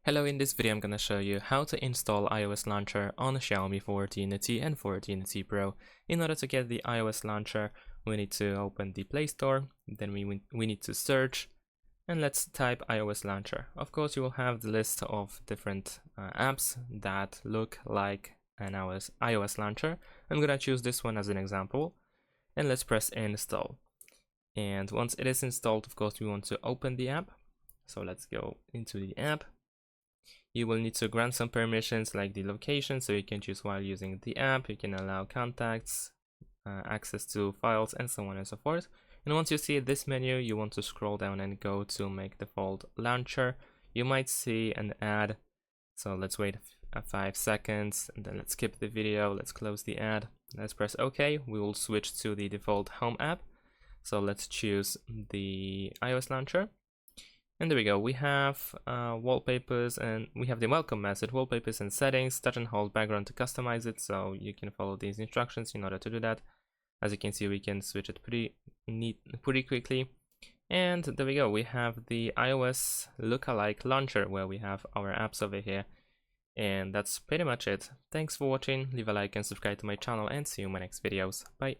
Hello, in this video I'm gonna show you how to install iOS launcher on Xiaomi 14T and 14T Pro. In order to get the iOS launcher, we need to open the Play Store, then we need to search, and let's type iOS launcher. Of course, you will have the list of different apps that look like an iOS launcher. I'm gonna choose this one as an example, and let's press install. And once it is installed, of course, we want to open the app. So let's go into the app. You will need to grant some permissions like the location, so you can choose while using the app. You can allow contacts, access to files, and so on and so forth. And once you see this menu, you want to scroll down and go to make default launcher. You might see an ad, so let's wait 5 seconds and then let's skip the video. Let's close the ad. Let's press OK. We will switch to the default home app. So let's choose the iOS launcher. And there we go, we have wallpapers, and we have the welcome message, wallpapers and settings, touch and hold background to customize it, so you can follow these instructions in order to do that. As you can see, we can switch it pretty quickly. And there we go, we have the iOS lookalike launcher where we have our apps over here. And that's pretty much it. Thanks for watching, leave a like and subscribe to my channel, and see you in my next videos. Bye.